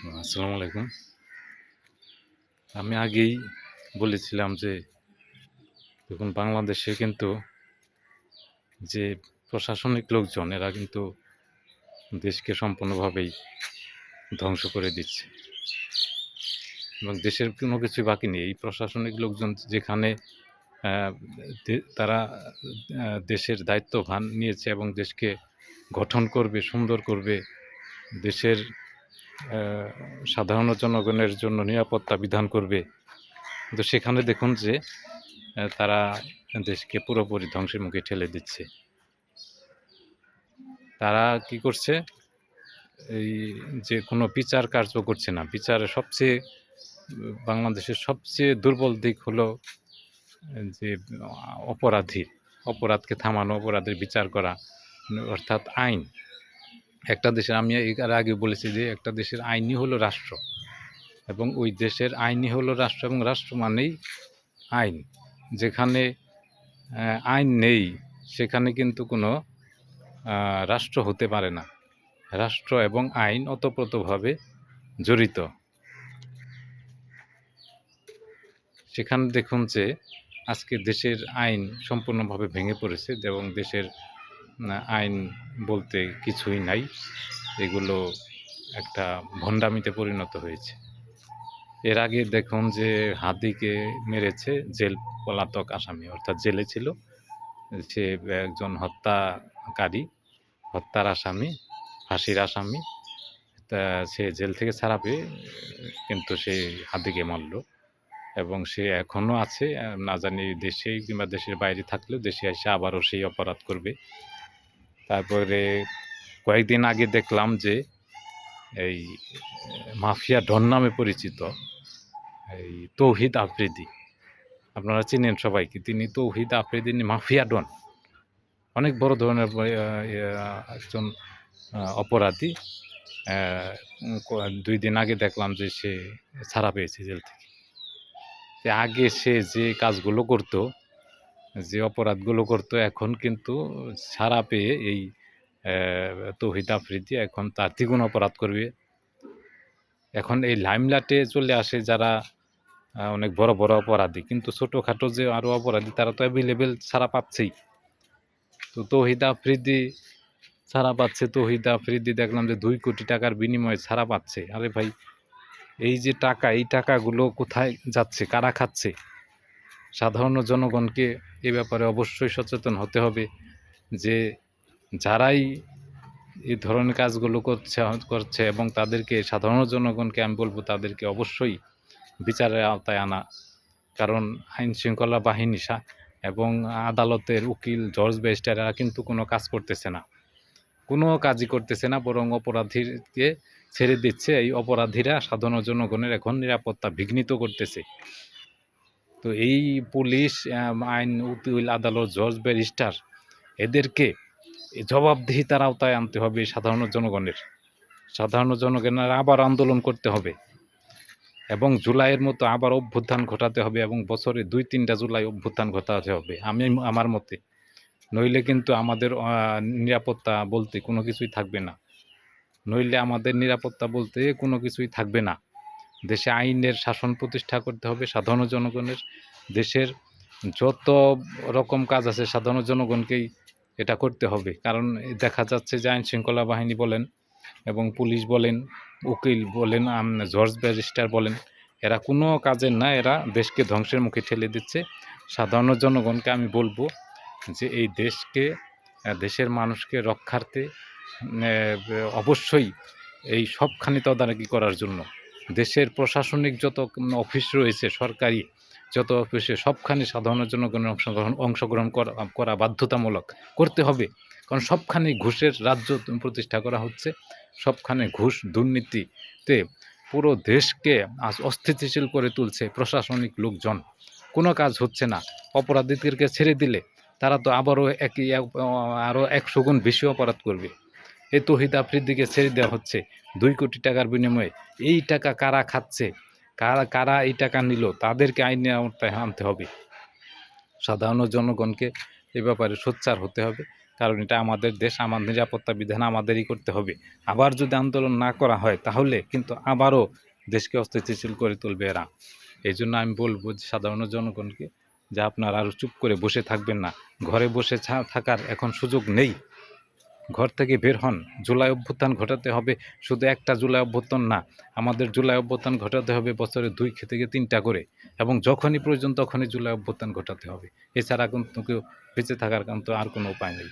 আসসালামু আলাইকুম। আমি আগেই বলেছিলাম যে দেখুন বাংলাদেশে কিন্তু যে প্রশাসনিক লোকজন এরা কিন্তু দেশকে সম্পূর্ণভাবেই ধ্বংস করে দিচ্ছে এবং দেশের কোনো কিছুই বাকি নেই। এই প্রশাসনিক লোকজন যেখানে আ তারা দেশের দায়িত্বভার নিয়েছে এবং দেশকে গঠন করবে, সুন্দর করবে, দেশের আ সাধারণ জনগণের জন্য নিরাপত্তা বিধান করবে। কিন্তু সেখানে দেখুন যে তারা দেশকে পুরোপুরি ধ্বংসের মুখে ঠেলে দিচ্ছে। তারা কি করছে? এই যে কোনো বিচার কার্য করছে না। বিচারের সবচেয়ে বাংলাদেশের সবচেয়ে দুর্বল দিক হলো যে অপরাধী। অপরাধকে থামানো, অপরাধের বিচার করা অর্থাৎ আইন। একটা দেশের আমি এর আগে বলেছি যে একটা দেশের আইনই হলো রাষ্ট্র এবং ওই দেশের আইনই হলো রাষ্ট্র এবং রাষ্ট্র মানেই আইন। যেখানে আইন নেই সেখানে কিন্তু কোনো রাষ্ট্র হতে পারে না। রাষ্ট্র এবং আইন ওতপ্রোতভাবে জড়িত। সেখানে দেখুন যে আজকে দেশের আইন সম্পূর্ণভাবে ভেঙে পড়েছে এবং দেশের আইন বলতে কিছুই নাই। এগুলো একটা ভণ্ডামিতে পরিণত হয়েছে। এর আগে দেখুন যে হাদিকে মেরেছে জেল পলাতক আসামি, অর্থাৎ জেলে ছিল। সে একজন হত্যাকারী, হত্যার আসামি, ফাঁসির আসামি। তা সে জেল থেকে ছাড়া পেয়ে কিন্তু সে হাদিকে মারল এবং সে এখনও আছে। না জানি দেশে কিংবা দেশের বাইরে থাকলেও দেশে এসে আবারও সেই অপরাধ করবে। তারপরে কয়েকদিন আগে দেখলাম যে এই মাফিয়া ডন নামে পরিচিত এই তৌহিদ আফ্রিদি, আপনারা চিনেন সবাইকে। তিনি তৌহিদ আফ্রিদি মাফিয়া ডন, অনেক বড় ধরনের একজন অপরাধী। ২ দিন আগে দেখলাম যে সে ছাড়া পেয়েছে জেল থেকে। আগে সে যে কাজগুলো করতো, যে অপরাধগুলো করতো, এখন কিন্তু ছাড়া পেয়ে এই তৌহিদ আফ্রিদি এখন তার দ্বিগুণ অপরাধ করবে। এখন এই লাইমলাইটে চলে আসে যারা অনেক বড়, বড় অপরাধী, কিন্তু ছোটখাটো যে আরও অপরাধী তারা তো অ্যাভেলেবেল ছাড়া পাচ্ছেই। তো তৌহিদ আফ্রিদি ছাড়া পাচ্ছে। তৌহিদ আফ্রিদি দেখলাম যে ২ কোটি টাকার বিনিময়ে ছাড়া পাচ্ছে। আরে ভাই, এই যে টাকা, এই টাকাগুলো কোথায় যাচ্ছে? কারা খাচ্ছে? সাধারণ জনগণকে এ ব্যাপারে অবশ্যই সচেতন হতে হবে যে যারাই এই ধরনের কাজগুলো করছে এবং তাদেরকে, সাধারণ জনগণকে আমি বলব তাদেরকে অবশ্যই বিচারের আওতায় আনা। কারণ আইনশৃঙ্খলা বাহিনী এবং আদালতের উকিল, জজ, ব্যারিস্টার এরা কিন্তু কোনো কাজ করতেছে না। কোনো কাজই করতেছে না, বরং অপরাধীকে ছেড়ে দিচ্ছে। এই অপরাধীরা সাধারণ জনগণের এখন নিরাপত্তা বিঘ্নিত করতেছে। তো এই পুলিশ, আইন, উকিল, আদালত, জজ, ব্যারিস্টার এদেরকে জবাবদিহিতার আওতায় আনতে হবে সাধারণ জনগণের। সাধারণ জনগণের আবার আন্দোলন করতে হবে এবং জুলাইয়ের মতো আবার অভ্যুত্থান ঘটাতে হবে এবং বছরে ২-৩টা জুলাই অভ্যুত্থান ঘটাতে হবে আমার মতে। নইলে কিন্তু আমাদের নিরাপত্তা বলতে কোনো কিছুই থাকবে না। নইলে আমাদের নিরাপত্তা বলতে কোনো কিছুই থাকবে না। দেশে আইনের শাসন প্রতিষ্ঠা করতে হবে সাধারণ জনগণের। দেশের যত রকম কাজ আছে সাধারণ জনগণকেই এটা করতে হবে। কারণ দেখা যাচ্ছে যে আইনশৃঙ্খলা বাহিনী বলেন এবং পুলিশ বলেন, উকিল বলেন, জজ, ব্যারিস্টার বলেন, এরা কোনো কাজের না। এরা দেশকে ধ্বংসের মুখে ঠেলে দিচ্ছে। সাধারণ জনগণকে আমি বলবো যে এই দেশকে, দেশের মানুষকে রক্ষার্থে অবশ্যই এই সবখানি তদারকি করার জন্য দেশের প্রশাসনিক যত অফিস রয়েছে, সরকারি যত অফিসে, সবখানি সাধারণ জনগণের অংশগ্রহণ করা বাধ্যতামূলক করতে হবে। কারণ সবখানে ঘুষের রাজ্য প্রতিষ্ঠা করা হচ্ছে। সবখানে ঘুষ, দুর্নীতিতে পুরো দেশকে আজ অস্থিতিশীল করে তুলছে প্রশাসনিক লোকজন। কোনো কাজ হচ্ছে না। অপরাধীদেরকে ছেড়ে দিলে তারা তো আবারও আরও ১০০ গুণ বেশি অপরাধ করবে। এই তৌহিদ আফ্রিদিকে ছেড়ে দেওয়া হচ্ছে ২ কোটি টাকার বিনিময়ে। এই টাকা কারা খাচ্ছে, কারা এই টাকা নিল, তাদেরকে আইনের আওতায় আনতে হবে। সাধারণ জনগণকে এ ব্যাপারে সোচ্চার হতে হবে। কারণ এটা আমাদের দেশ, আমার নিরাপত্তা বিধান আমাদেরই করতে হবে। আবার যদি আন্দোলন না করা হয় তাহলে কিন্তু আবারও দেশকে অস্থিতিশীল করে তুলবে এরা। এই জন্য আমি বলবো যে সাধারণ জনগণকে যে আপনারা আরও চুপ করে বসে থাকবেন না, ঘরে বসে থাকার এখন সুযোগ নেই। ঘর থেকে বের হন, জুলাই অভ্যুত্থান ঘটাতে হবে। শুধু একটা জুলাই অভ্যুত্থান না, আমাদের জুলাই অভ্যুত্থান ঘটাতে হবে বছরে 2 থেকে 3টা করে, এবং যখনই প্রয়োজন তখনই জুলাই অভ্যুত্থান ঘটাতে হবে। এছাড়া কিন্তু কেউ বেঁচে থাকার কিন্তু আর কোনো উপায় নেই।